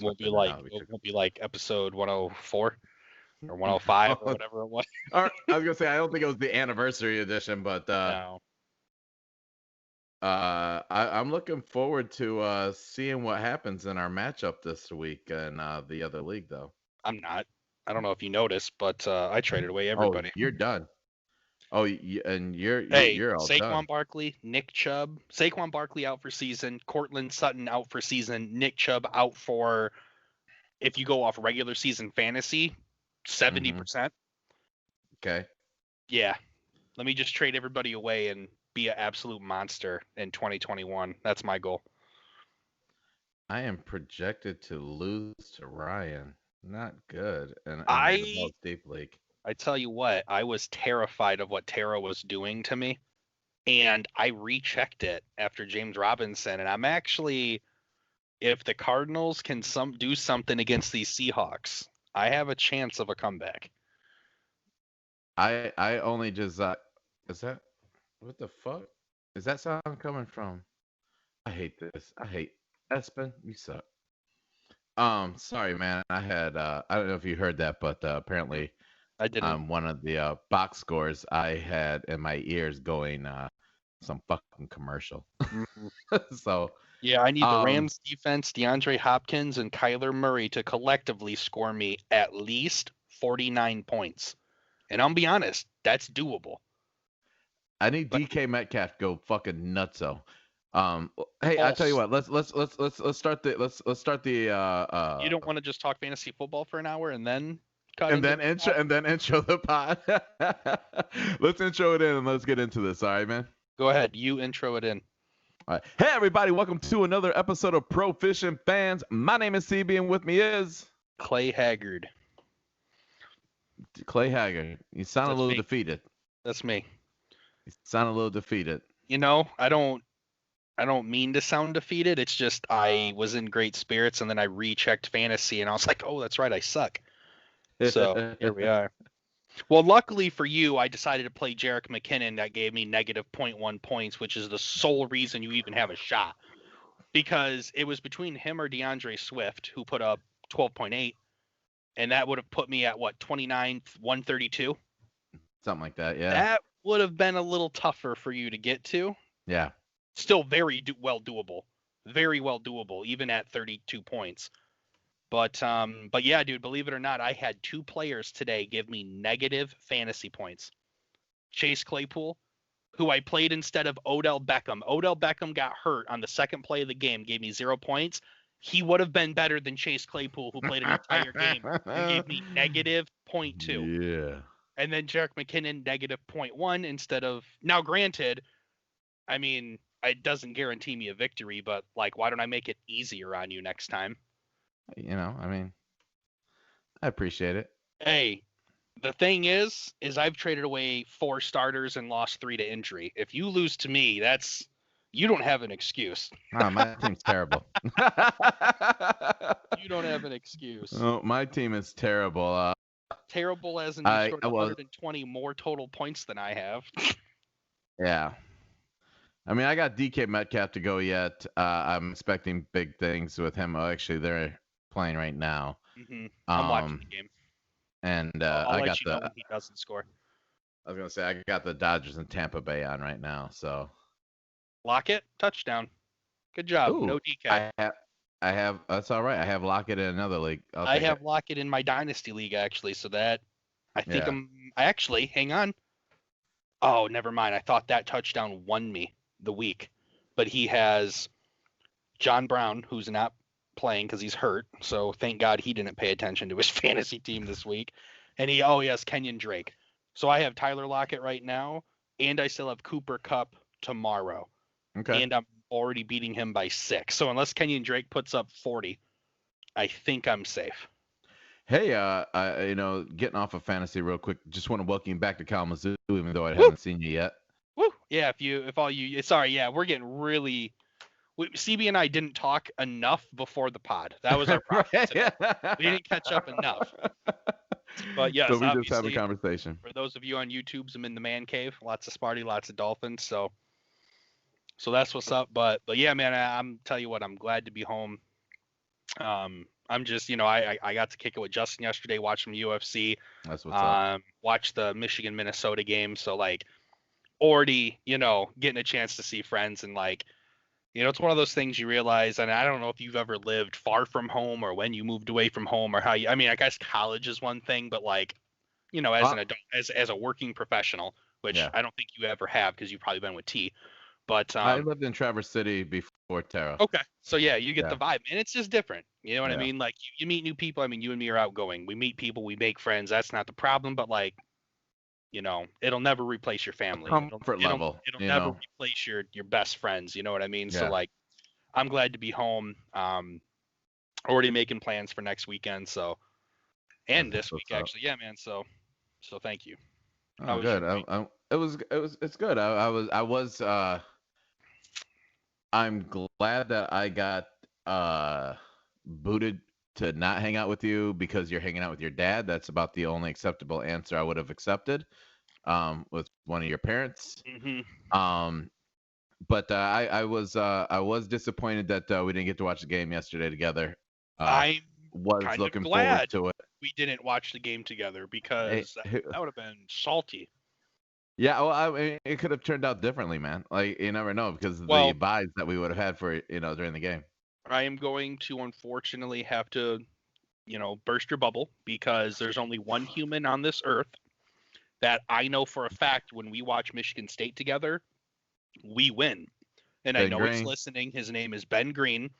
Won't be better like now. it won't be like episode 104 or 105 or whatever it was. Or, I was gonna say I don't think it was the anniversary edition, but No, I'm looking forward to seeing what happens in our matchup this week and the other league though. I'm not. I don't know if you noticed, but I traded away Oh, everybody. you're done. Oh, and Hey, you're all done. Saquon Barkley, Nick Chubb, Saquon Barkley out for season, Cortland Sutton out for season, Nick Chubb out for, if you go off regular season fantasy, 70%. Okay. Yeah. Let me just trade everybody away and be an absolute monster in 2021. That's my goal. I am projected to lose to Ryan. Not good in the I Balls Deep League. I tell you what, I was terrified of what Tara was doing to me, and I rechecked it after James Robinson, and I'm actually, if the Cardinals can do something against these Seahawks, I have a chance of a comeback. I only just is that what the fuck? Is that sound coming from? I hate this. I hate Espen. You suck. Sorry, man. I don't know if you heard that, but apparently I didn't. one of the box scores I had in my ears going some fucking commercial. Mhm. So Yeah, I need the um Rams defense, DeAndre Hopkins, and Kyler Murray to collectively score me at least 49 points. And I'll be honest, that's doable. I need But DK Metcalf to go fucking nutso. Hey, I tell you false. what. Let's start the You don't want to just talk fantasy football for an hour and then cut and into then the pod? intro the pod. Let's intro it in and let's get into this. All right, man. Go ahead. You intro it in. All right. Hey, everybody. Welcome to another episode of Pro Fishing Fans. My name is CB, and with me is Clay Haggard. Clay Haggard. You sound a That's little me. defeated. That's me. You sound a little defeated. You know, I don't mean to sound defeated. It's just I was in great spirits and then I rechecked fantasy and I was like, "Oh, that's right, I suck." So, here we are. Well, luckily for you, I decided to play Jerick McKinnon. That gave me negative 0.1 points, which is the sole reason you even have a shot. Because it was between him or DeAndre Swift, who put up 12.8, and that would have put me at what, 29, 132? Something like that. Yeah. That would have been a little tougher for you to get to. Yeah. Still very well doable. Very well doable, even at 32 points. But yeah, dude, believe it or not, I had two players today give me negative fantasy points. Chase Claypool, who I played instead of Odell Beckham. Odell Beckham got hurt on the second play of the game, gave me 0 points. He would have been better than Chase Claypool, who played an entire game and gave me negative 0.2. Yeah. And then Jerick McKinnon, negative 0.1 instead of... Now, granted, I mean, it doesn't guarantee me a victory, but, like, why don't I make it easier on you next time? You know, I mean, I appreciate it. Hey, the thing is I've traded away 4 starters and lost 3 to injury. If you lose to me, you don't have an excuse. Oh, my team's terrible. You don't have an excuse. Oh, my team is terrible. Terrible as in you scored 120 more total points than I have. Yeah. I mean, I got DK Metcalf to go yet. I'm expecting big things with him. Oh, actually, they're playing right now. Mm-hmm. I'm watching the game. And I'll let you know when he doesn't score. I was gonna say I got the Dodgers and Tampa Bay on right now. So Lockett, touchdown. Good job. Ooh, no DK. I have. That's all right. I have Lockett in another league. I have Lockett in my dynasty league actually. So that I think hang on. Oh, never mind. I thought that touchdown won me the week, but he has John Brown, who's not playing because he's hurt. So thank God he didn't pay attention to his fantasy team this week. And he has Kenyon Drake. So I have Tyler Lockett right now, and I still have Cooper Kupp tomorrow. Okay. And I'm already beating him by 6. So unless Kenyon Drake puts up 40, I think I'm safe. Hey, getting off of fantasy real quick. Just want to welcome you back to Kalamazoo, even though I haven't seen you yet. Woo! Yeah, we're getting really. CB and I didn't talk enough before the pod. That was our problem today. We didn't catch up enough. But yes, so we just have a conversation. For those of you on YouTube, I'm in the man cave. Lots of Sparty, lots of Dolphins. So that's what's up. But yeah, man, I'm tell you what, I'm glad to be home. I'm just, I got to kick it with Justin yesterday, watch some UFC, That's what's up. watch the Michigan-Minnesota game. So like already, getting a chance to see friends and like, it's one of those things you realize, and I don't know if you've ever lived far from home or when you moved away from home or I mean, I guess college is one thing, but like, as an adult, as a working professional, which Yeah. I don't think you ever have because you've probably been with T. But I lived in Traverse City before Terra. okay, so yeah, you get Yeah. the vibe, and it's just different. You know what I Yeah. mean? Like you meet new people. I mean, you and me are outgoing. We meet people, we make friends. That's not the problem. But like, it'll never replace your family. Comfort level, It'll never replace your best friends. You know what I mean? So Yeah. like, I'm glad to be home. Already making plans for next weekend. So, and That's this what's week up. actually. Yeah, man. So thank you. Oh, good. It's good. I'm glad that I got booted to not hang out with you because you're hanging out with your dad. That's about the only acceptable answer I would have accepted with one of your parents. Mm-hmm. But I was disappointed that we didn't get to watch the game yesterday together. I'm Was kind of looking forward glad to it. we didn't watch the game together Hey, because that would have been salty. yeah, well, I mean, it could have turned out differently, man. Like you never know because of the Well, vibes that we would have had for during the game. I am going to unfortunately have to, burst your bubble because there's only one human on this earth that I know for a fact when we watch Michigan State together, we win. And I Ben know he's Green, listening. His name is Ben Green.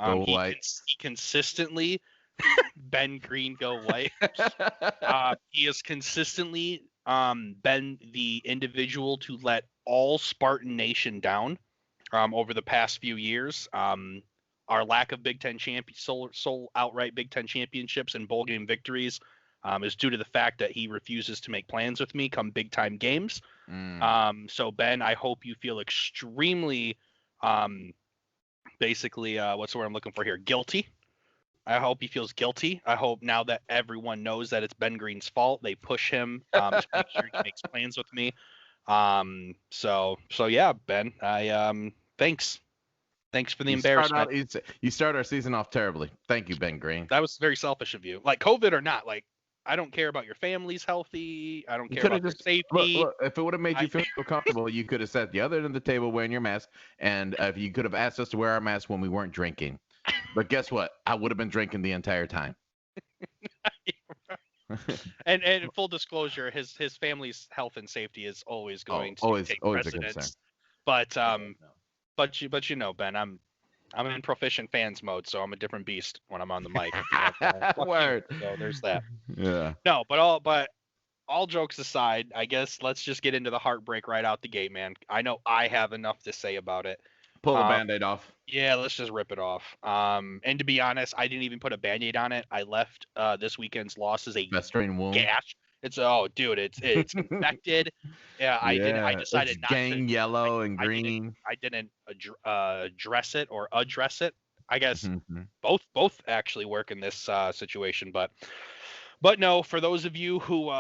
go He white. he consistently Ben Green go white. He has consistently been the individual to let all Spartan Nation down over the past few years. Our lack of Big Ten sole outright Big Ten championships and bowl game victories is due to the fact that he refuses to make plans with me come big time games. So Ben, I hope you feel extremely, basically, what's the word I'm looking for here? Guilty. I hope he feels guilty. I hope now that everyone knows that it's Ben Green's fault, they push him to make sure he makes plans with me. So yeah, Ben, thanks for the embarrassment. You start our season off terribly. Thank you, Ben Green. That was very selfish of you. Like COVID or not, like I don't care about your family's healthy. I don't care about their safety. Look, if it would have made you feel comfortable, you could have sat at the other end of the table wearing your mask, and if you could have asked us to wear our mask when we weren't drinking. But guess what? I would have been drinking the entire time. and full disclosure, his family's health and safety is always going to take precedence. But but Ben, I'm in proficient fans mode, so I'm a different beast when I'm on the mic. Word. So there's that. Yeah. No, but all jokes aside, I guess let's just get into the heartbreak right out the gate, man. I know I have enough to say about it. Pull the Band-Aid off. Yeah, let's just rip it off. And to be honest, I didn't even put a Band-Aid on it. I left this weekend's loss as a festering wound. Gash. It's it's infected. Yeah, I decided it's not gang to. Yellow and green. I didn't address it or address it. I guess both actually work in this situation, but no, for those of you who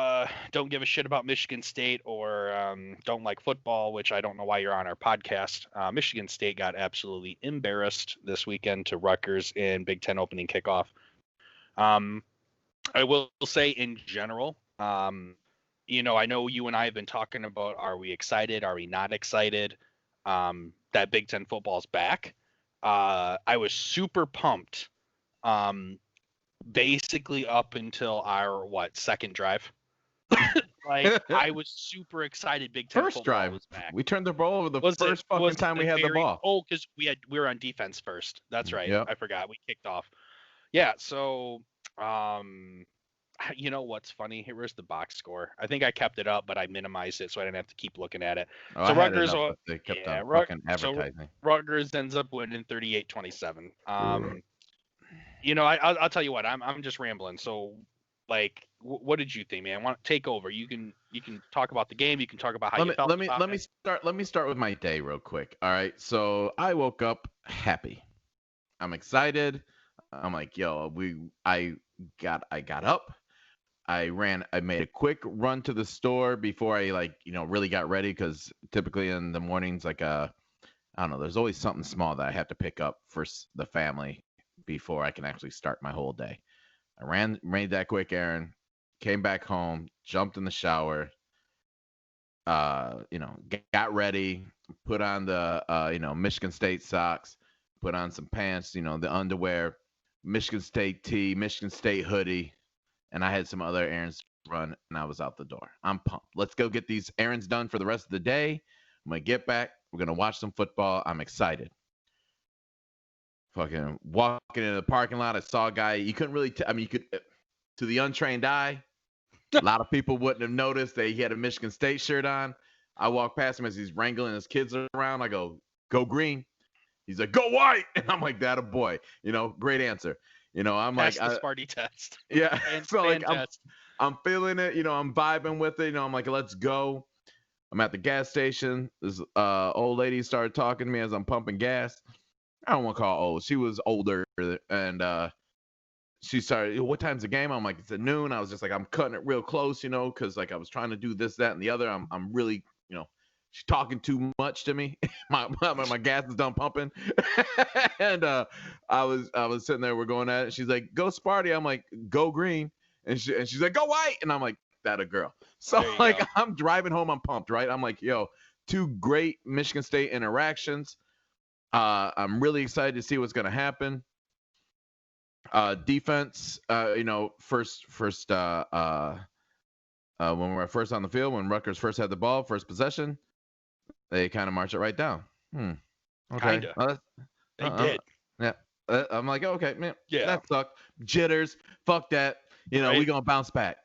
don't give a shit about Michigan State or don't like football, which I don't know why you're on our podcast, Michigan State got absolutely embarrassed this weekend to Rutgers in Big Ten opening kickoff. I will say in general, I know you and I have been talking about, are we excited? Are we not excited? That Big Ten football's back. I was super pumped. Basically up until our second drive. Like I was super excited. Big Ten first drive was back. We turned the ball over the first fucking time we had the ball. Oh, because we were on defense first. That's right. Yep. I forgot. We kicked off. Yeah. So, what's funny? Here's the box score. I think I kept it up, but I minimized it so I didn't have to keep looking at it. Oh, so Rutgers, they kept on fucking advertising. So Rutgers ends up winning 38-27. I'll tell you what. I'm just rambling. So, like, what did you think, man? Want to take over? You can talk about the game. You can talk about how you felt. Let me start with my day real quick. All right. So I woke up happy. I'm excited. I'm like, yo, I got up. I made a quick run to the store before I really got ready, because typically in the mornings, I don't know, there's always something small that I have to pick up for the family before I can actually start my whole day. I made that quick errand, came back home, jumped in the shower, got ready, put on the Michigan State socks, put on some pants, the underwear, Michigan State tee, Michigan State hoodie, and I had some other errands to run, and I was out the door. I'm pumped. Let's go get these errands done for the rest of the day. I'm gonna get back. We're gonna watch some football. I'm excited. Fucking walking into the parking lot, I saw a guy. You couldn't really. You could, to the untrained eye, a lot of people wouldn't have noticed that he had a Michigan State shirt on. I walk past him as he's wrangling his kids around. I go green. He's like, go white. And I'm like, that a boy. Great answer. I'm Pass like, the Sparty test. Yeah. So like, test. I'm feeling it. I'm vibing with it. I'm like, let's go. I'm at the gas station. This old lady started talking to me as I'm pumping gas. I don't want to call her old. She was older, and she started, what time's the game? I'm like, it's at noon. I was just like, I'm cutting it real close, because like I was trying to do this, that, and the other. I'm really, she's talking too much to me. my gas is done pumping, and I was sitting there. We're going at it. She's like, go Sparty. I'm like, go green, and she's like, go white, and I'm like, that a girl. So like, go. I'm driving home. I'm pumped, right? I'm like, yo, 2 great Michigan State interactions. I'm really excited to see what's going to happen. Defense, first when we were first on the field, when Rutgers first had the ball, first possession, they kind of marched it right down. Okay. They did. Yeah. I'm like, okay, man, yeah, that sucked. Jitters. Fuck that. Right. We going to bounce back.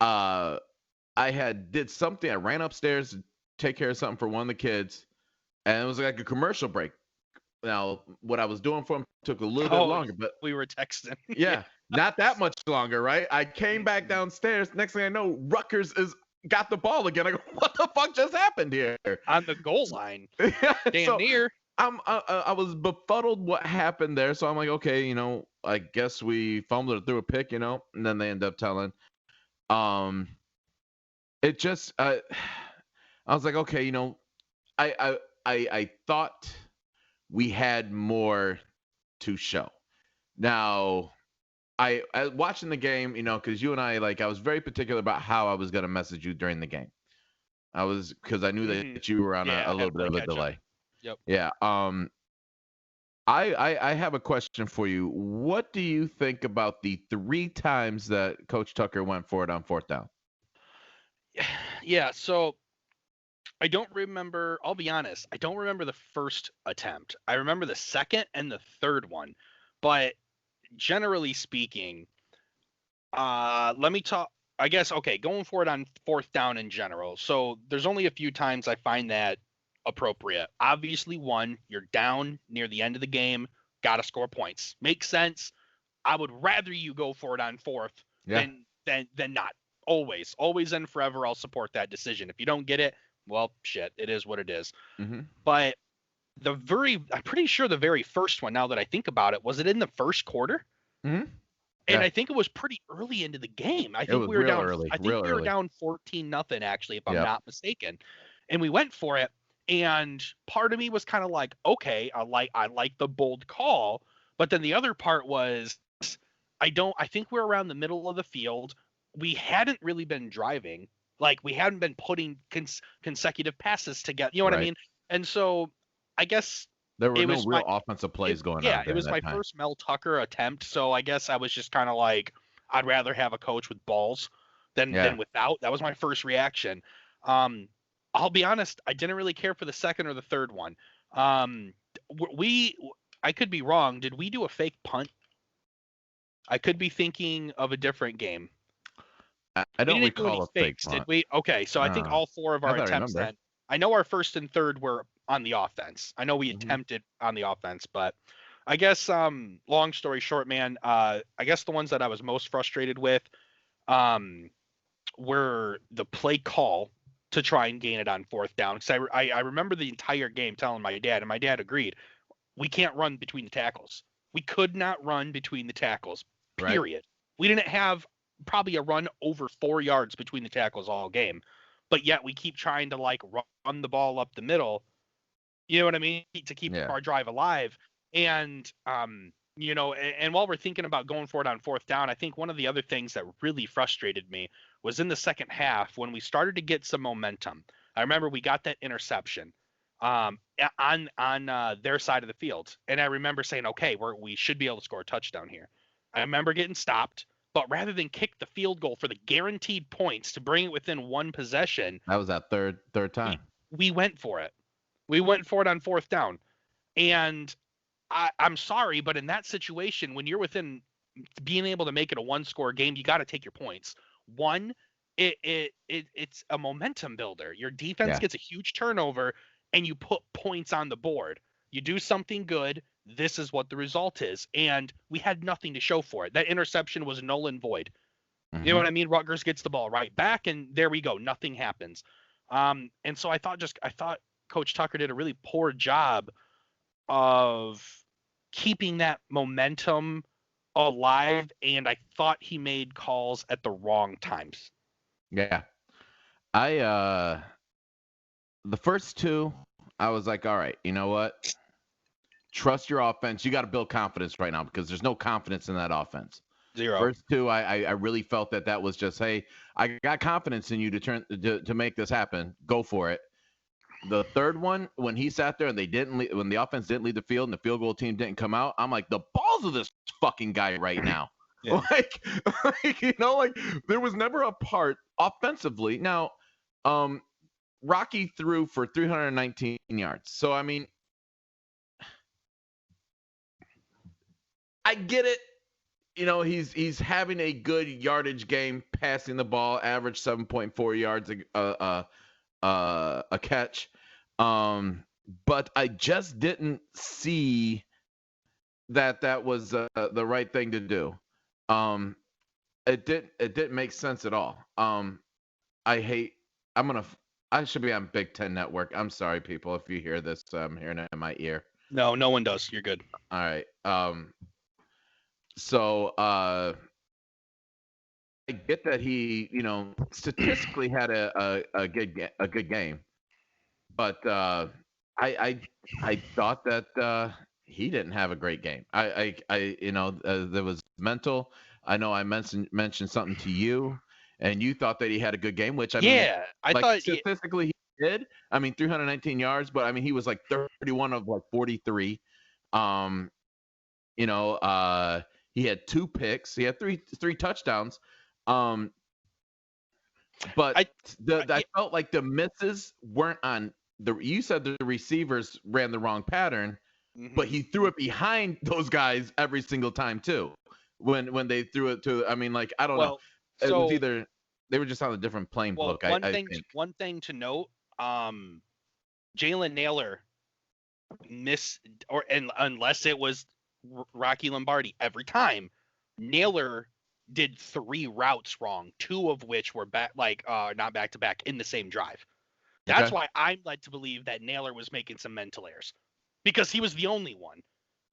I did something. I ran upstairs to take care of something for one of the kids. And it was like a commercial break. Now, what I was doing for him took a little bit longer, but we were texting. Yeah, not that much longer, right? I came back downstairs. Next thing I know, Rutgers got the ball again. I go, what the fuck just happened here? On the goal line. Damn near. I was befuddled what happened there. So I'm like, okay, I guess we fumbled it through a pick, and then they end up telling. It just, I was like, okay, I thought we had more to show. Now, I watching the game, because you and I was very particular about how I was going to message you during the game. Because I knew that you were on a little bit of a delay. Yep. Yeah. I have a question for you. What do you think about the 3 times that Coach Tucker went for it on 4th down? Yeah. So I don't remember. I'll be honest. I don't remember the first attempt. I remember the second and the third one. But generally speaking, let me talk. I guess, okay, going for it on 4th down in general. So there's only a few times I find that appropriate. Obviously, 1, you're down near the end of the game, got to score points. Makes sense. I would rather you go for it on 4th than not. Always and forever, I'll support that decision. If you don't get it, well, shit, it is what it is. Mm-hmm. But I'm pretty sure the very first one, now that I think about it, was it in the first quarter? Mm-hmm. And I think it was pretty early into the game. I think we were down. Early. I think we were down 14-0 actually, if I'm not mistaken. And we went for it. And part of me was kind of like, okay, I like the bold call. But then the other part was, I think we're around the middle of the field. We hadn't really been driving. Like, we hadn't been putting consecutive passes together. You know what I mean? And so I guess there were no real offensive plays going on. Yeah, it was my first Mel Tucker attempt. So I guess I was just kind of like, I'd rather have a coach with balls than without. That was my first reaction. I'll be honest, I didn't really care for the second or the third one. I could be wrong. Did we do a fake punt? I could be thinking of a different game. I don't recall a fake punt. Did we? Okay, so I think all 4 of our attempts then. I know our first and third were on the offense. I know we attempted on the offense, but I guess long story short, man, I guess the ones that I was most frustrated with were the play call to try and gain it on 4th down. Because I remember the entire game telling my dad, and my dad agreed, we can't run between the tackles. We could not run between the tackles, period. Right. We didn't have probably a run over 4 yards between the tackles all game. But yet we keep trying to run the ball up the middle. You know what I mean? To keep our drive alive. And and while we're thinking about going for it on fourth down, I think one of the other things that really frustrated me was in the second half when we started to get some momentum. I remember we got that interception on their side of the field, and I remember saying, "Okay, we should be able to score a touchdown here." I remember getting stopped, but rather than kick the field goal for the guaranteed points to bring it within one possession, That was that third time. we went for it. We went for it on fourth down, and I'm sorry, but in that situation, when you're within being able to make it a one-score game, you got to take your points. One, it's a momentum builder. Your defense gets a huge turnover, and you put points on the board. You do something good. This is what the result is, and we had nothing to show for it. That interception was null and void. Mm-hmm. You know what I mean? Rutgers gets the ball right back, and there we go. Nothing happens. And so I thought Coach Tucker did a really poor job of keeping that momentum alive, and I thought he made calls at the wrong times. Yeah. The first two, I was like, all right, you know what? Trust your offense. You got to build confidence right now because there's no confidence in that offense. Zero. First two, I really felt that was just, hey, I got confidence in you to make this happen. Go for it. The third one, when he sat there and when the offense didn't lead the field and the field goal team didn't come out, I'm like, the balls of this fucking guy right now. Yeah. Like there was never a part offensively. Now, Rocky threw for 319 yards. So, I mean, I get it. He's having a good yardage game, passing the ball, average 7.4 yards a catch. But I just didn't see that was the right thing to do. It didn't make sense at all. I should be on Big Ten Network. I'm sorry, people, if you hear this. I'm hearing it in my ear. No one does. You're good. All right. So I get that he, statistically had a good game, but I thought that he didn't have a great game. There was mental. I know I mentioned something to you, and you thought that he had a good game, which I thought statistically he did. I mean, 319 yards, but I mean he was like 31 of like 43. He had 2 picks. He had three touchdowns. But I felt like the misses weren't on you said the receivers ran the wrong pattern, but he threw it behind those guys every single time too. When they threw it to, I mean, like, I don't know. It was either they were just on a different playing book. One thing to note, Jalen Naylor missed, unless it was Rocky Lombardi, every time Naylor did 3 routes wrong, 2 of which were not back to back in the same drive. That's why I'm led to believe that Naylor was making some mental errors, because he was the only one.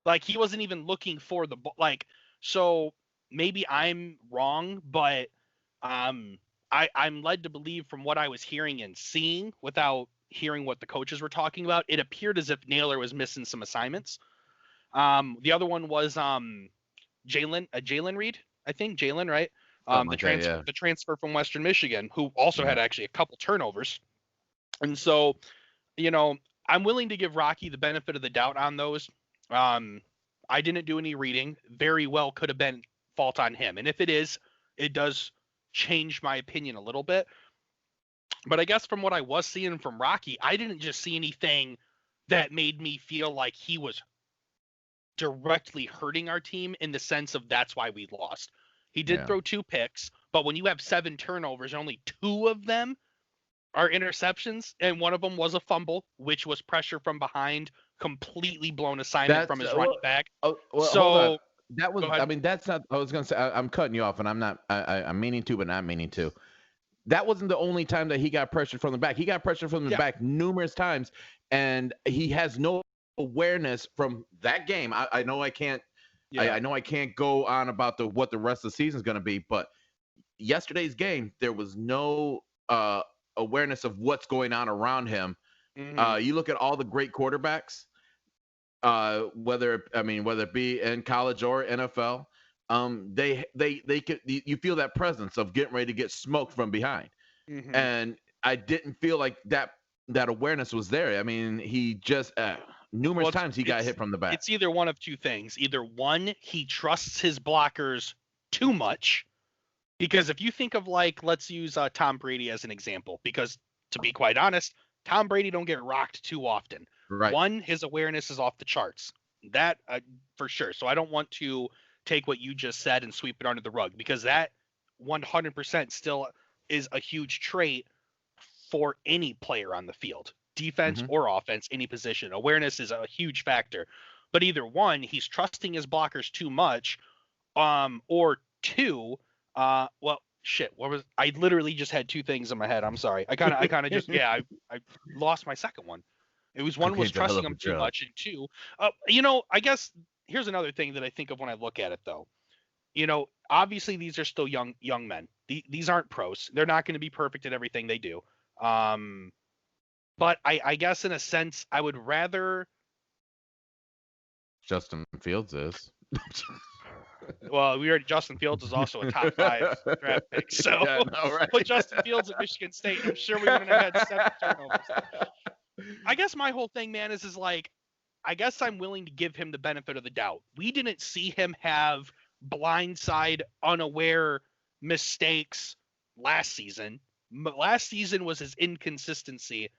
Like, he wasn't even looking for the so maybe I'm wrong, but I'm led to believe from what I was hearing and seeing without hearing what the coaches were talking about, it appeared as if Naylor was missing some assignments. The other one was Jalen Reed, I think. Jalen, right? The transfer from Western Michigan, who also had actually a couple turnovers. And so, I'm willing to give Rocky the benefit of the doubt on those. I didn't do any reading. Very well could have been fault on him. And if it is, it does change my opinion a little bit. But I guess from what I was seeing from Rocky, I didn't just see anything that made me feel like he was directly hurting our team in the sense of that's why we lost. He did throw 2 picks, but when you have 7 turnovers, only 2 of them are interceptions, and one of them was a fumble, which was pressure from behind, completely blown assignment from his running back. Hold on. That was, I mean, that's not, I was going to say, I'm cutting you off, and I'm meaning to, but not meaning to. That wasn't the only time that he got pressured from the back. He got pressured from the back numerous times, and he has no awareness from that game. I know I can't. I know I can't go on about what the rest of the season is going to be, but yesterday's game, there was no awareness of what's going on around him. You look at all the great quarterbacks. whether it be in college or NFL, they could, you feel that presence of getting ready to get smoked from behind, Mm-hmm. and I didn't feel like that awareness was there. I mean, he just numerous Well, times he got hit from the back. it's either one of two things. Either one, he trusts his blockers too much, because if you think of, like, let's use Tom Brady as an example, because to be quite honest, Tom Brady don't get rocked too often. Right. One, his awareness is off the charts. That for sure. So I don't want to take what you just said and sweep it under the rug, because that 100% still is a huge trait for any player on the field, defense Mm-hmm. or offense, any position. Awareness is a huge factor. But either one, he's trusting his blockers too much, or two, well, shit, what was, I literally just had two things in my head. I'm sorry. I kind of just, yeah, I lost my second one. It was, one was Cocaine's a hell trusting of a him too drug. much, and two, I guess here's another thing that I think of when I look at it, though. Obviously these are still young men. These aren't pros. They're not going to be perfect at everything they do. Um, but I guess in a sense, I would rather. Justin Fields is. Well, we already, Justin Fields is also a top 5 draft pick. So Yeah, I know, right? put Justin Fields at Michigan State, I'm sure we wouldn't have had 7 turnovers. I guess my whole thing, man, is like, I guess I'm willing to give him the benefit of the doubt. We didn't see him have blindside, unaware mistakes last season. Last season was his inconsistency,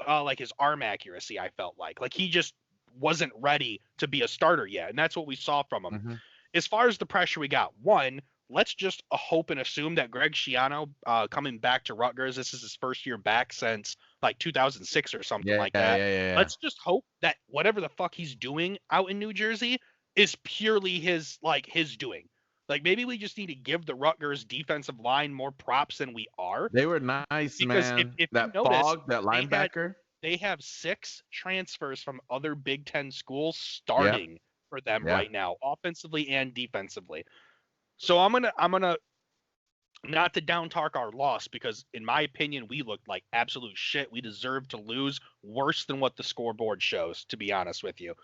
like his arm accuracy, I felt like he just wasn't ready to be a starter yet. And that's what we saw from him. Mm-hmm. As far as the pressure we got, one, let's just hope and assume that Greg Schiano, coming back to Rutgers, this is his first year back since like 2006 or something like that. Yeah. Let's just hope that whatever the fuck he's doing out in New Jersey is purely his doing. Like, maybe we just need to give the Rutgers defensive line more props than we are. They were nice, Because man. if That you notice, Fog, that linebacker. they have 6 transfers from other Big Ten schools starting for them right now, offensively and defensively. So I'm gonna not to down talk our loss, because in my opinion we looked like absolute shit. We deserved to lose worse than what the scoreboard shows, to be honest with you.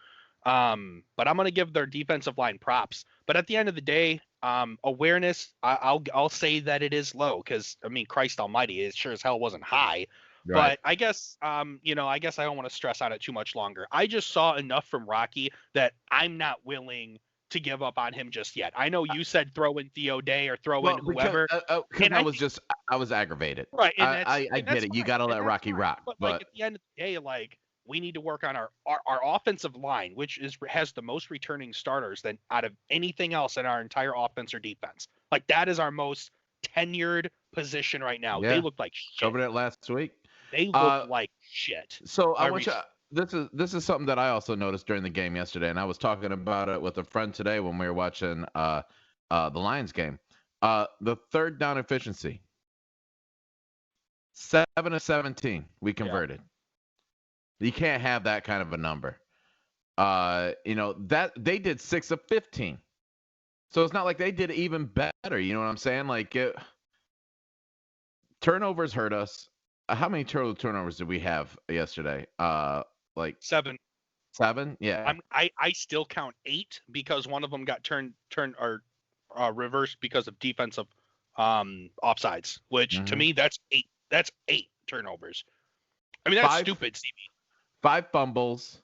But I'm gonna give their defensive line props. But at the end of the day, awareness, I'll say that it is low, because I mean, Christ Almighty, it sure as hell wasn't high. Right. But I guess I guess I don't want to stress on it too much longer. I just saw enough from Rocky that I'm not willing to give up on him just yet. I know you said throw in Theo Day or throw in whoever. Because I was aggravated. Right. And I get it. You got to let Rocky rock. But like, at the end of the day, like, we need to work on our offensive line, which has the most returning starters than out of anything else in our entire offense or defense. Like, that is our most tenured position right now. Yeah. They look like shit. Covered it last week. They look like shit. So I want you. This is something that I also noticed during the game yesterday, and I was talking about it with a friend today when we were watching the Lions game. The third down efficiency, 7 of 17, we converted. Yeah. You can't have that kind of a number. That they did 6 of 15, so it's not like they did even better. You know what I'm saying? Like, turnovers hurt us. How many total turnovers did we have yesterday? Like 7. 7? Yeah. I still count 8, because one of them got turned or reversed because of defensive offsides, which to me that's 8. That's 8 turnovers. I mean, that's stupid, CB. 5 fumbles,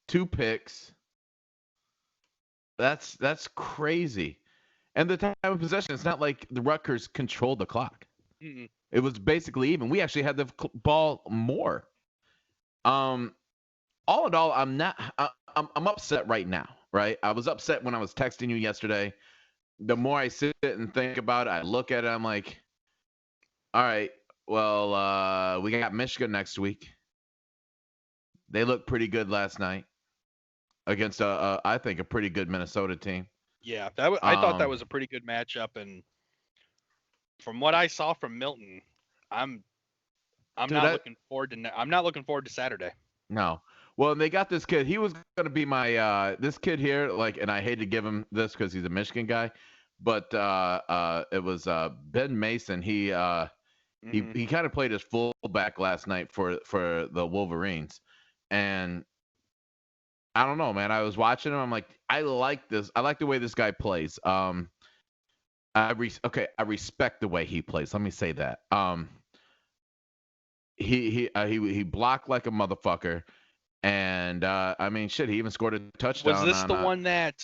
2 picks. That's crazy. And the time of possession, it's not like the Rutgers controlled the clock. Mm-mm. It was basically even. We actually had the ball more. All in all, I'm upset right now, right? I was upset when I was texting you yesterday. The more I sit and think about it, I look at it, I'm like, all right, well, we got Michigan next week. They looked pretty good last night against I think a pretty good Minnesota team. Yeah, I thought that was a pretty good matchup, and from what I saw from Milton, I'm not looking forward to Saturday. No. Well, and they got this kid. He was going to be my this kid here, like, and I hate to give him this because he's a Michigan guy, but it was Ben Mason. He kind of played as fullback last night for the Wolverines, and I don't know, man. I was watching him. I'm like, I like this. I like the way this guy plays. I respect the way he plays. Let me say that. He blocked like a motherfucker, and I mean, shit. He even scored a Was touchdown this on the one that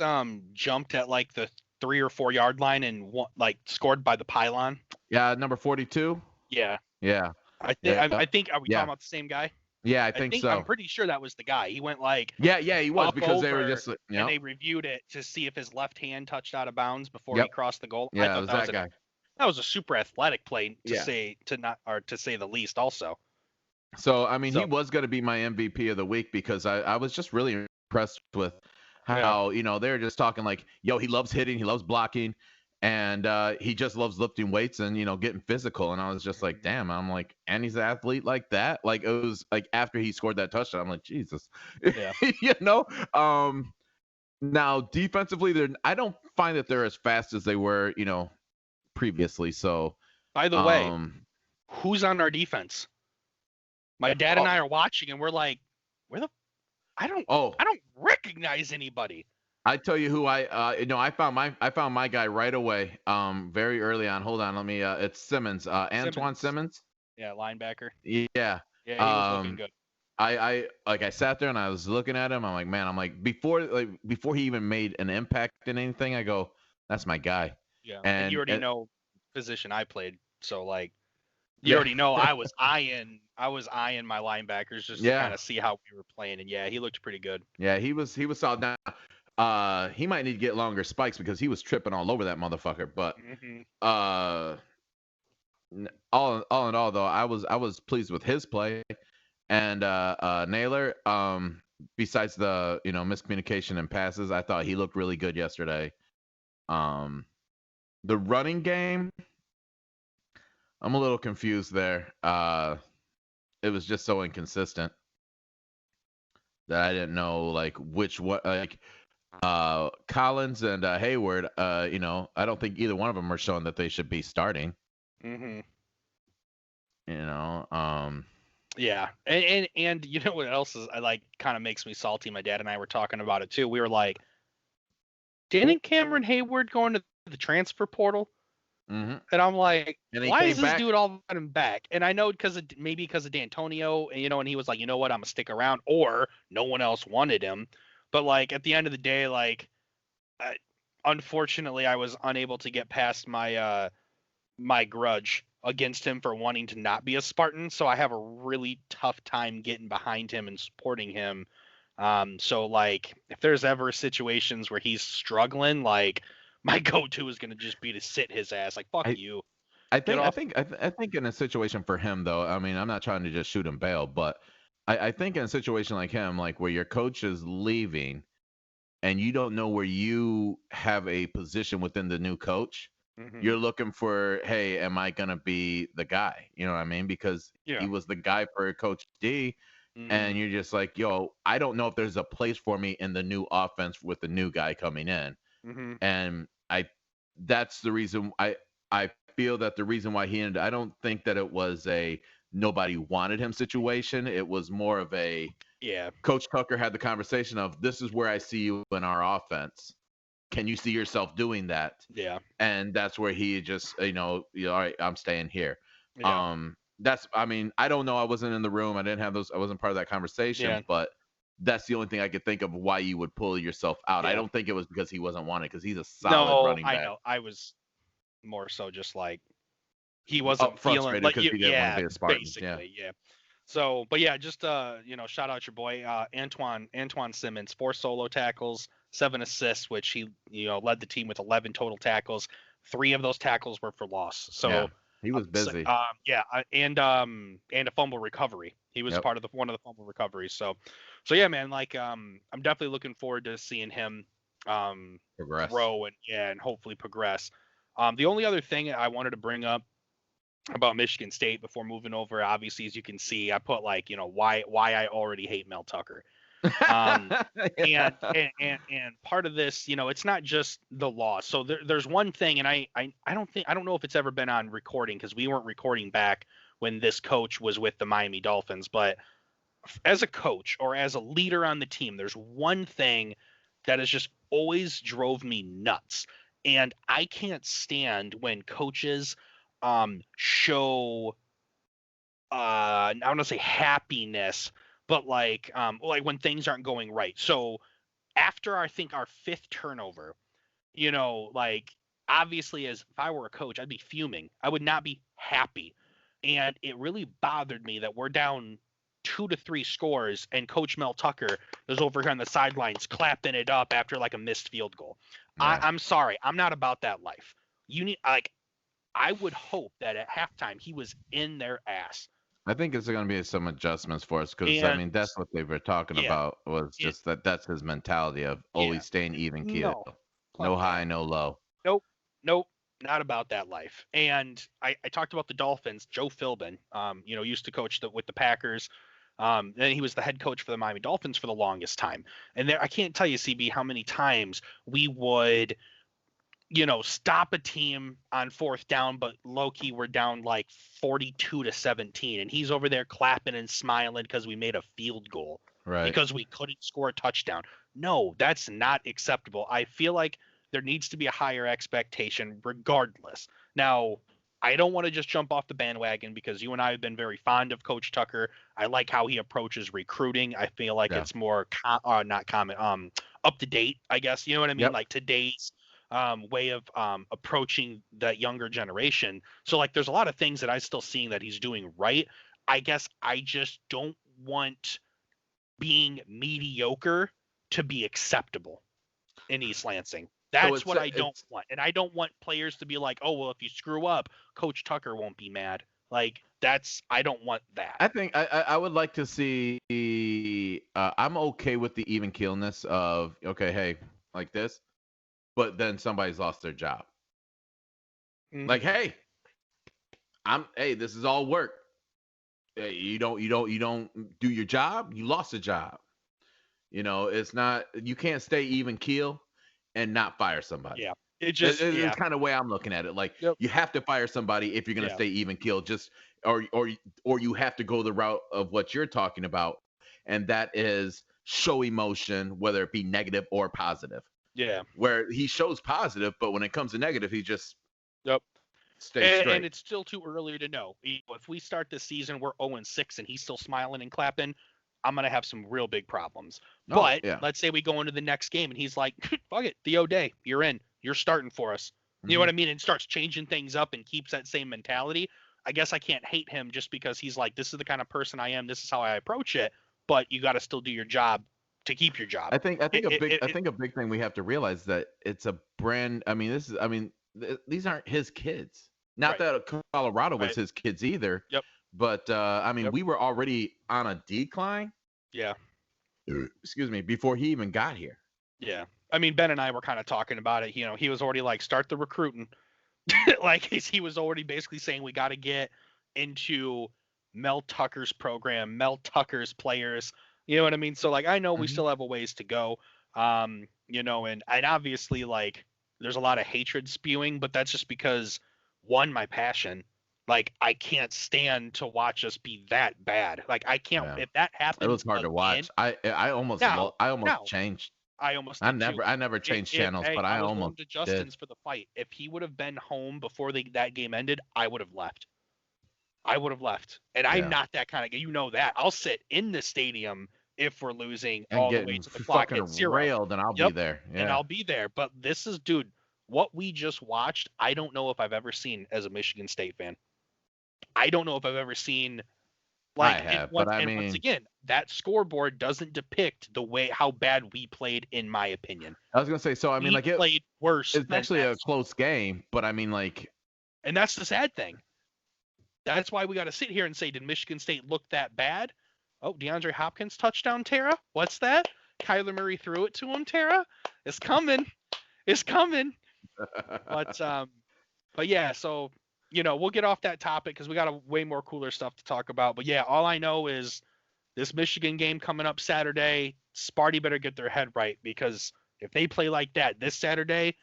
jumped at like the 3 or 4 yard line and like scored by the pylon? yeah, number 42. Yeah, Yeah, I yeah, think are we talking yeah, about the same guy? yeah. I think I'm so. pretty sure that was the guy. He went like Yeah, yeah, he was up because they were over, just, you and know, they reviewed it to see if his left hand touched out of bounds before he yep, crossed the goal. I yeah, it thought was that guy. that was a super athletic play Yeah. to say the least. Also, So I mean, he so was going to be my MVP of the week because I was just really impressed with yeah, how they're just talking like, yo, he loves hitting, he loves blocking, and he just loves lifting weights and getting physical. And I was just like, damn, I'm like, and he's an athlete like that. Like it was like after he scored that touchdown, I'm like, Jesus, yeah. you know. Now defensively, I don't find that they're as fast as they were, previously. So By the way, um, who's on our defense? My dad and oh, I are watching, and we're like, where the I oh, don't recognize anybody. I tell you who I found my guy right away. Very early on. Hold on, let me it's Simmons. Antoine Simmons, Simmons. yeah, linebacker. Yeah. Yeah, he was looking Um good. I sat there and I was looking at him. I'm like, man, I'm like before he even made an impact in anything, I go, that's my guy. Yeah, and you And already know position I played, so like you yeah. already know I was eyeing my linebackers just to Yeah. kind of see how we were playing, and yeah, he looked pretty good. Yeah, he was solid. Now, he might need to get longer spikes because he was tripping all over that motherfucker. But Hmm. uh all in all though, I was pleased with his play. And Naylor, besides the miscommunication and passes, I thought he looked really good yesterday. Um, the running game, I'm a little confused there. It was just so inconsistent that I didn't know like which what like Collins and Hayward. I don't think either one of them are showing that they should be starting. Hmm. You know, um, Yeah, and you know what else is I like kind of makes me salty? My dad and I were talking about it too. We were like, didn't Cameron Hayward go into the transfer portal? hmm And I'm like, and he why is came this back. dude all of a sudden back? And I know maybe because of D'Antonio, and he was like, you know what, I'm gonna stick around, or no one else wanted him. But like at the end of the day, like, I, unfortunately, I was unable to get past my grudge against him for wanting to not be a Spartan. So I have a really tough time getting behind him and supporting him. So like, if there's ever situations where he's struggling, like my go-to is gonna just be to sit his ass. Like, fuck I you, I get think I off. think I, th- I think in a situation for him though, I mean, I'm not trying to just shoot him bail, but I think in a situation like him, like where your coach is leaving and you don't know where you have a position within the new coach, Hmm. you're looking for, hey, am I gonna be the guy? You know what I mean? Because he Yeah. was the guy for Coach D, Hmm. and you're just like, yo, I don't know if there's a place for me in the new offense with the new guy coming in. Hmm. And that's the reason I feel that the reason why he ended, I don't think that it was a nobody wanted him situation. It was more of a Yeah. Coach Tucker had the conversation of, this is where I see you in our offense. Can you see yourself doing that? Yeah. And that's where he just, all right, I'm staying here. Yeah. I mean, I don't know. I wasn't in the room. I wasn't part of that conversation, Yeah. but that's the only thing I could think of why you would pull yourself out. I Yeah. don't think it was because he wasn't wanted, because he's a solid No, running I back. know. I was more so just like he Oh, wasn't feeling frustrated like because you. he didn't want to Yeah, be a Spartan. Yeah. basically. Yeah. So, but yeah, just shout out your boy Antoine Simmons, 4 solo tackles, 7 assists, which he led the team with 11 total tackles. 3 of those tackles were for loss. Yeah. So, He was busy. yeah, and a fumble recovery. He was Yep. part of one of the fumble recoveries. So yeah, man, like I'm definitely looking forward to seeing him Progress. grow and hopefully progress. The only other thing I wanted to bring up about Michigan State before moving over, obviously, as you can see, I put like why I already hate Mel Tucker. Um, and part of this, it's not just the loss. So there's one thing, and I don't know if it's ever been on recording because we weren't recording back when this coach was with the Miami Dolphins, but as a coach or as a leader on the team, there's one thing that has just always drove me nuts. And I can't stand when coaches show I don't want to say happiness, but like when things aren't going right. So after I think our fifth turnover, like obviously as if I were a coach, I'd be fuming. I would not be happy. And it really bothered me that we're down 2 to 3 scores and Coach Mel Tucker is over here on the sidelines clapping it up after like a missed field goal. Yeah. I'm sorry, I'm not about that life. You need like I would hope that at halftime he was in their ass. I think it's going to be some adjustments for us because I And mean that's what they were talking yeah, about was it, just that's his mentality of yeah, always staying even keel, no, fuck no that. high, no low. Nope, nope, not about that life. And I talked about the Dolphins. Joe Philbin, used to coach with the Packers. Then he was the head coach for the Miami Dolphins for the longest time. And there, I can't tell you, CB, how many times we would, stop a team on fourth down, but low key we're down like 42-17, and he's over there clapping and smiling because we made a field goal Right. because we couldn't score a touchdown. No, that's not acceptable. I feel like there needs to be a higher expectation regardless. Now, I don't want to just jump off the bandwagon because you and I have been very fond of Coach Tucker. I like how he approaches recruiting. I feel like Yeah. it's more not common, up to date, I guess. You know what I mean? Yep. Like today's way of approaching that younger generation. So like there's a lot of things that I'm still seeing that he's doing right. I guess I just don't want being mediocre to be acceptable in East Lansing. So That's what I don't want. And I don't want players to be like, oh, well, if you screw up, Coach Tucker won't be mad. Like I don't want that. I think I would like to see. I'm okay with the even keelness of okay, hey, like this, but then somebody's lost their job. Mm-hmm. Like, hey, this is all work. Hey, you don't do your job, you lost a job. It's not you can't stay even keel and not fire somebody. Yeah. It's kind of the way I'm looking at it. Like Yep. you have to fire somebody if you're gonna stay even keel. Just or you have to go the route of what you're talking about, and that is show emotion, whether it be negative or positive. Yeah. Where he shows positive, but when it comes to negative, he just Yep. stays straight. And it's still too early to know. If we start this season, we're 0-6 and he's still smiling and clapping, I'm going to have some real big problems. But let's say we go into the next game and he's like, fuck it, Theo Day, you're in. You're starting for us. You know what I mean? And starts changing things up and keeps that same mentality. I guess I can't hate him just because he's like, this is the kind of person I am. This is how I approach it. But you got to still do your job to keep your job. I think a big thing we have to realize that it's a brand. I mean, these aren't his kids. Not that Colorado was his kids either. Yep. But I mean, we were already on a decline. Yeah. Excuse me, before he even got here. Yeah. I mean, Ben and I were kind of talking about it. He was already like, start the recruiting. Like he was already basically saying we got to get into Mel Tucker's program, Mel Tucker's players. You know what I mean? So like, I know we still have a ways to go. And obviously like there's a lot of hatred spewing, but that's just because one, my passion. Like I can't stand to watch us be that bad. Like I can't. If that happens, it was hard to watch. I almost changed. I never changed channels, but I was almost to Justin's for the fight. If he would have been home before that game ended, I would have left. And I'm not that kind of guy. You know that. I'll sit in the stadium if we're losing and all the way to the clock at 0. Railed, and I'll be there. Yeah. And I'll be there. But this is, dude, what we just watched, I don't know if I've ever seen as a Michigan State fan. I don't know if I've ever seen. Like, I have, but I mean, once again, that scoreboard doesn't depict how bad we played, in my opinion. I was gonna say, so I mean, like it played worse. It's actually a close game, but I mean, like, and that's the sad thing. That's why we got to sit here and say, did Michigan State look that bad? Oh, DeAndre Hopkins touchdown, Tara. What's that? Kyler Murray threw it to him, Tara. It's coming. But yeah, so. We'll get off that topic because we got a way more cooler stuff to talk about. But yeah, all I know is this Michigan game coming up Saturday, Sparty better get their head right because if they play like that this Saturday,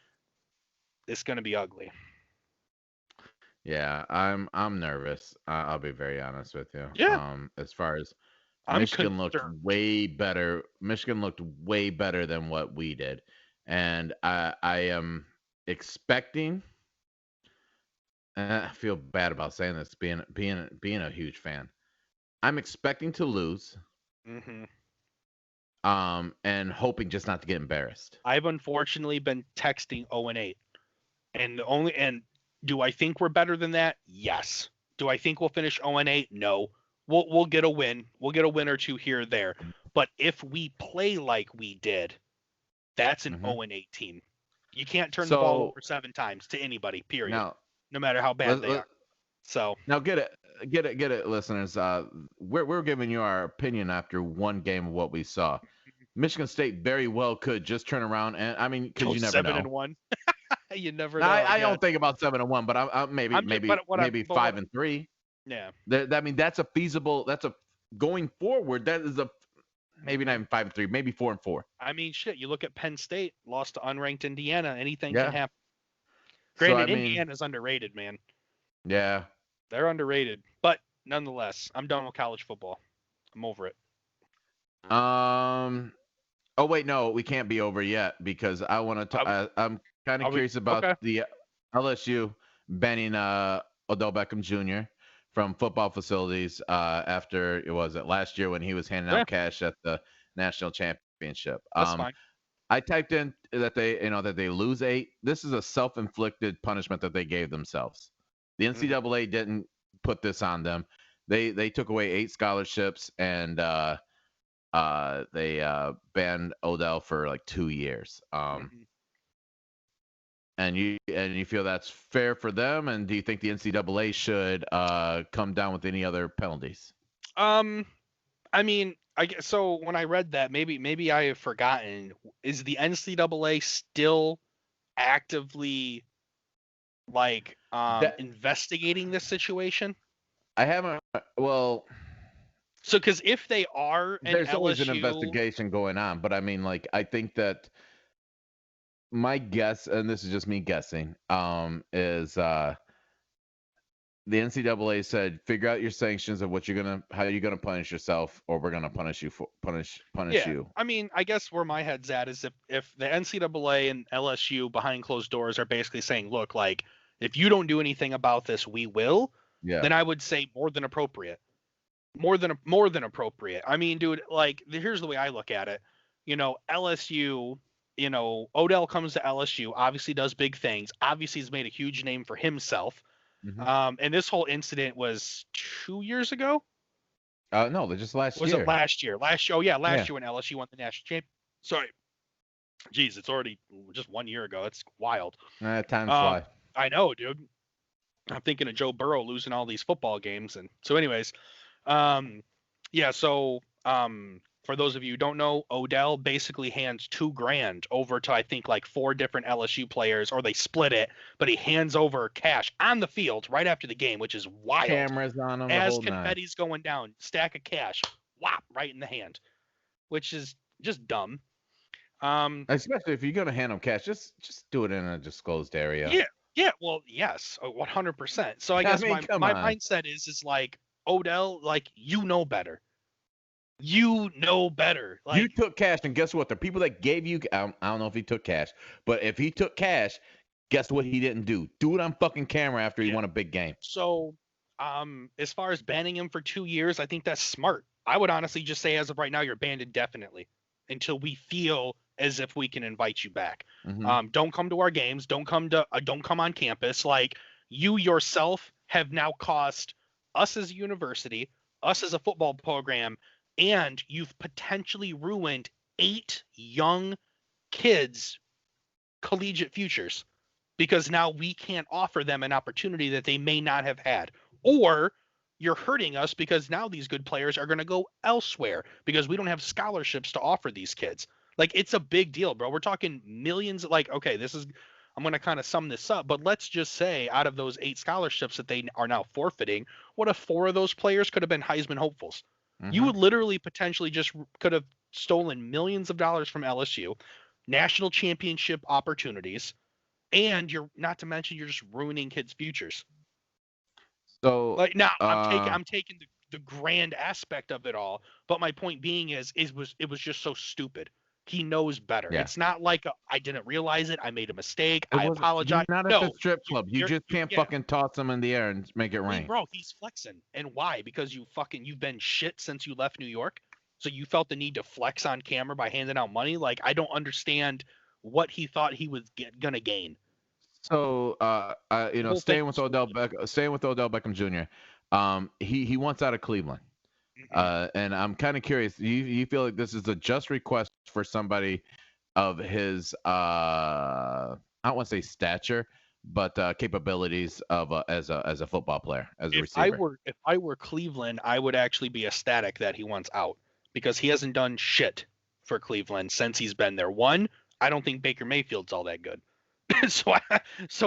it's going to be ugly. Yeah, I'm nervous. I'll be very honest with you. Yeah. As far as I'm Michigan looked concerned. way better. Michigan looked way better than what we did, and I am expecting. I feel bad about saying this, being a huge fan. I'm expecting to lose, Hmm. and hoping just not to get embarrassed. I've unfortunately been texting 0-8, and do I think we're better than that? Yes. Do I think we'll finish 0-8? No. We'll get a win. We'll get a win or two here or there. But if we play like we did, that's an Hmm 0-8 team. You can't turn the ball So over 7 times to anybody, period, now, no matter how bad they let, are. So, now get it, listeners. We're giving you our opinion after one game of what we saw. Michigan State very well could just turn around, and I mean, because go you never seven know. and one. You never Now, know. I Yeah. don't think about 7-1, but I maybe I'm just, maybe maybe but what, 5-3. yeah. I mean, that's a feasible. That's a going forward. That is a maybe not Hmm. even 5-3, maybe 4-4. I mean, shit, you look at Penn State, lost to unranked Indiana, anything can Yeah. happen. So I Granted, mean, Indiana's underrated, man. yeah. They're underrated. But nonetheless, I'm done with college football. I'm over it. Um. Oh wait, no, we can't be over yet because I want to. I'm kind of Are we curious about okay? the LSU banning Odell Beckham Jr. from football facilities after it was it last year when he was handing Yeah, out cash at the national championship. that's fine. I typed in that they lose 8. This is a self-inflicted punishment that they gave themselves. The Hmm. NCAA didn't put this on them. They took away 8 scholarships and they banned Odell for like 2 years. Hmm. And you feel that's fair for them? And do you think the NCAA should come down with any other penalties? Um, I mean, I guess so. When I read that, maybe I have forgotten. Is the NCAA still actively like That investigating this situation? I haven't. Well, So, because if they are an there's always an LSU, investigation going on, but I mean, like, I think that my guess, and this is just me guessing, is the NCAA said, figure out your sanctions of how you're gonna punish yourself, or we're gonna punish you for punish yeah. you. I mean, I guess where my head's at is if the NCAA and LSU behind closed doors are basically saying, look, like if you don't do anything about this, we will. Yeah. Then I would say more than appropriate. More than appropriate. I mean, dude, like here's the way I look at it. LSU. Odell comes to LSU, obviously does big things. Obviously, has made a huge name for himself. Hmm And this whole incident was 2 years ago. No, they're just last Was it year. last year? Last year. Oh yeah, Yeah. last year when LSU won the national champ. Sorry, geez, it's already just 1 year ago. That's wild. Time Um, fly. I know, dude. I'm thinking of Joe Burrow losing all these football games, and so, anyways, um, yeah. So, for those of you who don't know, Odell basically hands $2,000 over to I think like 4 different LSU players, or they split it, but he hands over cash on the field right after the game, which is wild. Cameras on them, the As whole nine. confetti's going down, stack of cash, whop, right in the hand, which is just dumb. Um, Especially if you're gonna hand them cash, just do it in a disclosed area. yeah, yeah, well, yes, 100%. So I I guess mean, my come my on. mindset is like Odell, like you know better. You know better. You Like, took cash, and guess what? The people that gave you, I don't know if he took cash, but if he took cash, guess what he didn't do? Do it on fucking camera after he yeah. won a big game. So, as far as banning him for 2 years, I think that's smart. I would honestly just say, as of right now, you're banned indefinitely until we feel as if we can invite you back. Hmm Don't come to our games. Don't come on campus. Like you yourself have now cost us as a university, us as a football program, and you've potentially ruined 8 young kids' collegiate futures because now we can't offer them an opportunity that they may not have had. Or you're hurting us because now these good players are going to go elsewhere because we don't have scholarships to offer these kids. Like it's a big deal, bro. We're talking millions. Like, okay, I'm going to kind of sum this up, but let's just say out of those 8 scholarships that they are now forfeiting, what if 4 of those players could have been Heisman hopefuls? You hmm would literally potentially just could have stolen millions of dollars from LSU, national championship opportunities, and you're not to mention you're just ruining kids' futures. So, Like now, I'm taking the grand aspect of it all. But my point being is it was just so stupid. He knows better. Yeah. It's not like I didn't realize it. I made a mistake. It I wasn't. apologize. You're not at No, the strip club. You just can't fucking toss them in the air and make it I mean, rain. bro, he's flexing. And why? Because you've been shit since you left New York. So you felt the need to flex on camera by handing out money. Like, I don't understand what he thought he was gonna gain. So, you know, whole thing staying with Odell Beckham Jr. He wants out of Cleveland. And I'm kind of curious. You feel like this is a just request for somebody of his I don't want to say stature, but capabilities of as a football player, as a receiver. If I were Cleveland, I would actually be ecstatic that he wants out because he hasn't done shit for Cleveland since he's been there. One, I don't think Baker Mayfield's all that good. so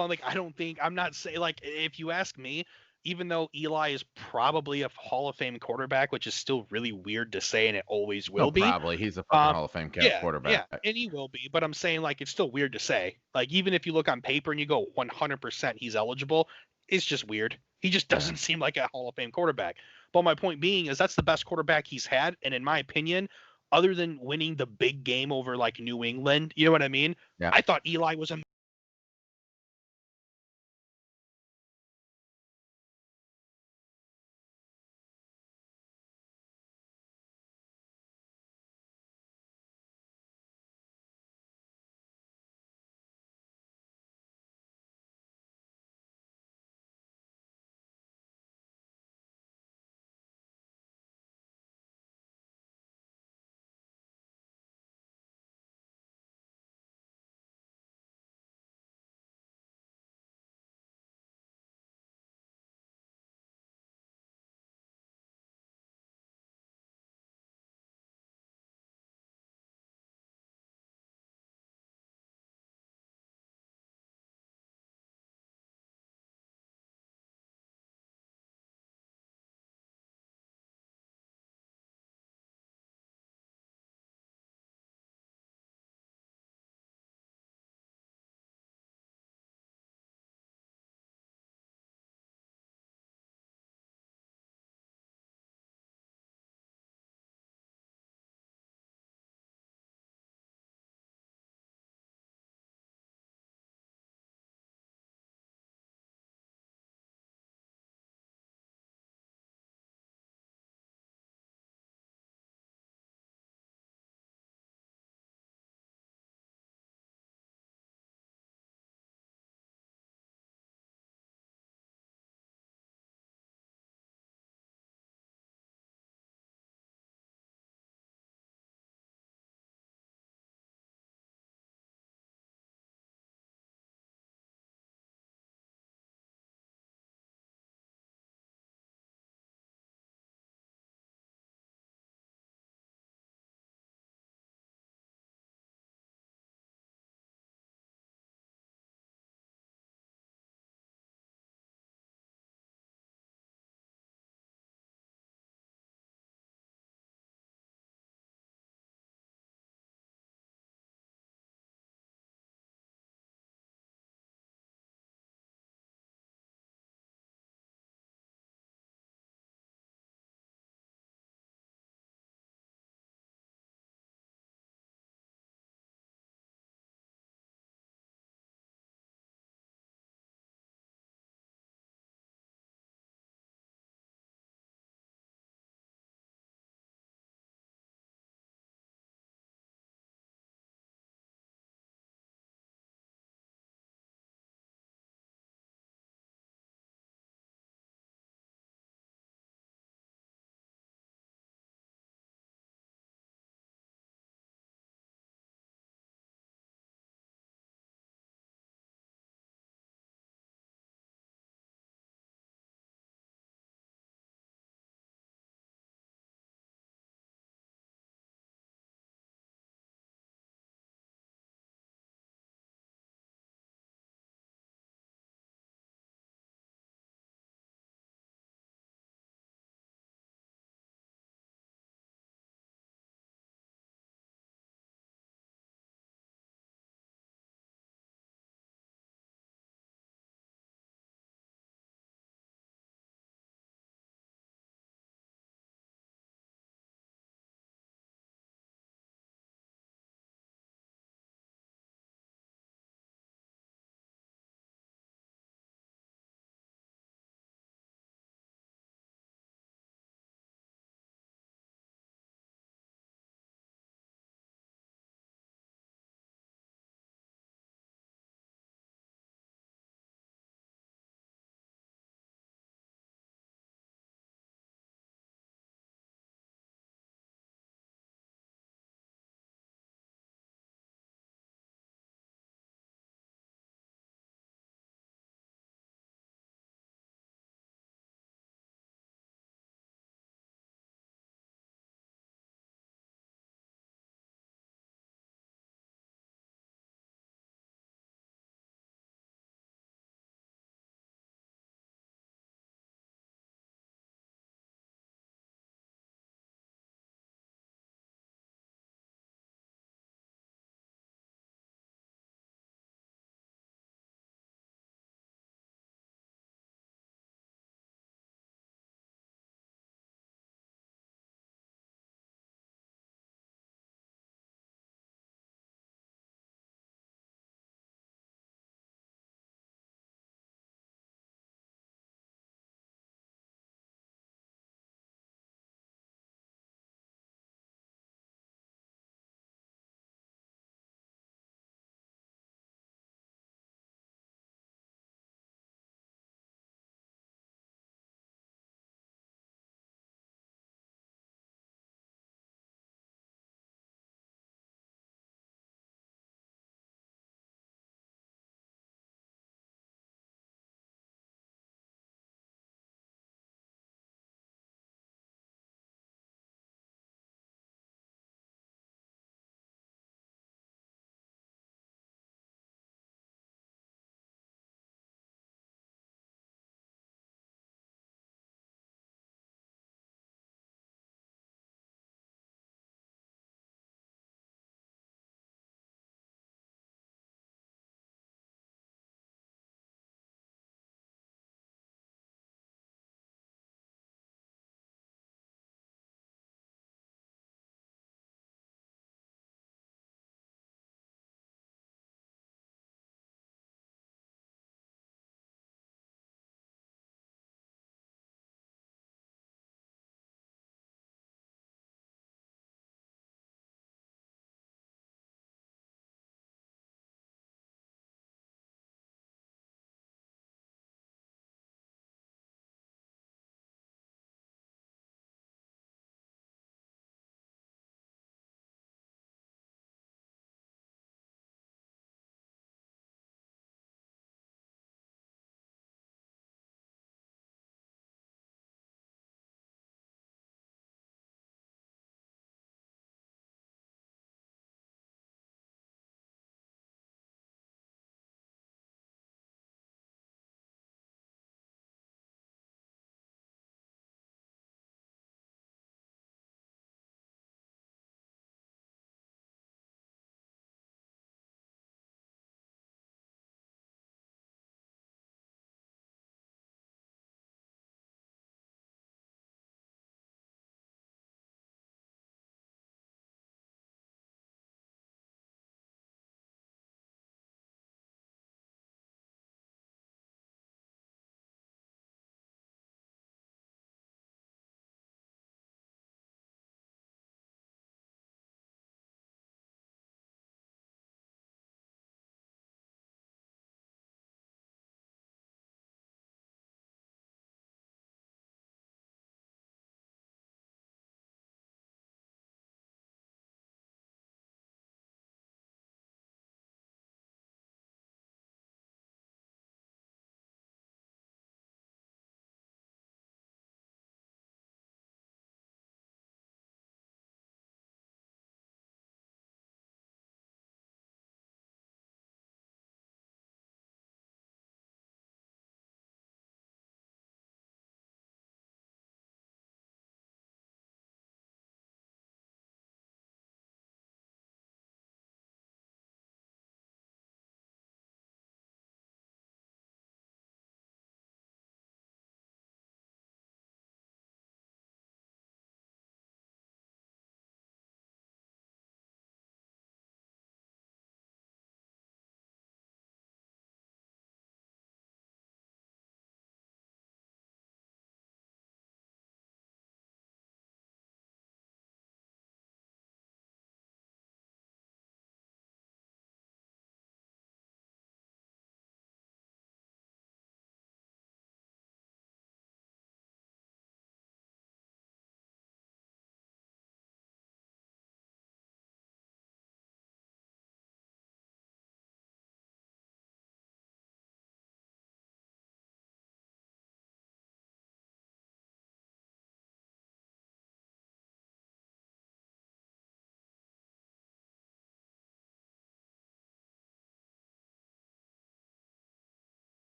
I'm like, I'm not saying, like, if you ask me, even though Eli is probably a Hall of Fame quarterback, which is still really weird to say, and it always will be. Probably he's a fucking Hall of Fame quarterback. Yeah, and he will be. But I'm saying, like, it's still weird to say. Like, even if you look on paper and you go 100% he's eligible, it's just weird. He just doesn't seem like a Hall of Fame quarterback. But my point being is that's the best quarterback he's had, and in my opinion, other than winning the big game over like New England, you know what I mean? Yeah. I thought Eli was